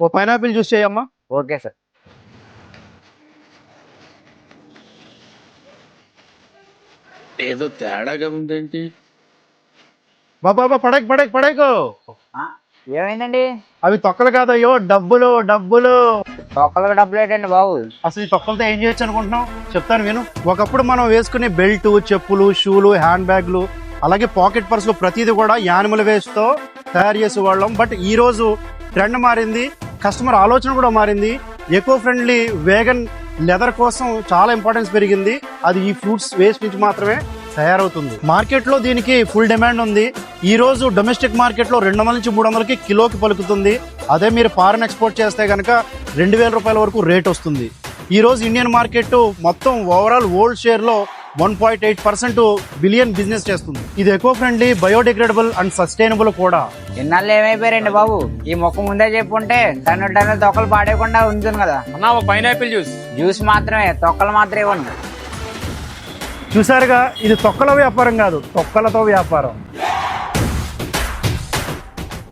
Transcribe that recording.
ఓ pineapple juice చేయమ్మా. Okay sir. ఏదో తేడాగా ఉందేంటి? బాబా పడేకు పడేకు పడేకు. ఏమైందండి? అవి తొక్కలు కాదయ్యో, డబ్బులు డబ్బులు. ఒక్కరికి డబ్బులు ఏంటండి బాబు? అసలు ఈ తొక్కలతో ఏం చేయొచ్చు అనుకుంటున్నాం, చెప్తాను విను. ఒకప్పుడు మనం వేసుకునే బెల్ట్, చెప్పులు, షూలు, హ్యాండ్ బ్యాగ్లు, అలాగే పాకెట్ పర్సులు ప్రతిదీ కూడా యానిమల్ వేస్ట్ తో తయారు చేసేవాళ్ళం. బట్ ఈ రోజు ట్రెండ్ మారింది, కస్టమర్ ఆలోచన కూడా మారింది. ఎకో ఫ్రెండ్లీ వేగన్ లెదర్ కోసం చాలా ఇంపార్టెన్స్ పెరిగింది. అది ఈ ఫ్రూట్స్ వేస్ట్ నుంచి మాత్రమే తయారవుతుంది. మార్కెట్ లో దీనికి ఫుల్ డిమాండ్ ఉంది. ఈ రోజు డొమెస్టిక్ మార్కెట్ లో 200 నుంచి 300కి కిలోకి పలుకుతుంది. అదే మీరు ఫారెన్ ఎక్స్పోర్ట్ చేస్తే కనుక 2000 రూపాయల వరకు రేట్ వస్తుంది. ఈ రోజు ఇండియన్ మార్కెట్ మొత్తం ఓవరాల్ వరల్డ్ షేర్ లో 1.8% బిలియన్ బిజినెస్ చేస్తుంది. ఇది eco friendly, biodegradable and sustainable కూడా. ఇన్నాళ్ళు ఏమైపోయారండి బాబు? ఈ మొక్క ముందే చెప్పుంటే టన్ను తొక్కలు పాడేయకుండా ఉంటుంది కదా. అన్నా ఓ పైనాపిల్ జ్యూస్. జ్యూస్ మాత్రమే, తొక్కలు మాత్రం ఇవ్వండి. చూసారుగా, ఇది తొక్కల వ్యాపారం కాదు, తొక్కలతో వ్యాపారం.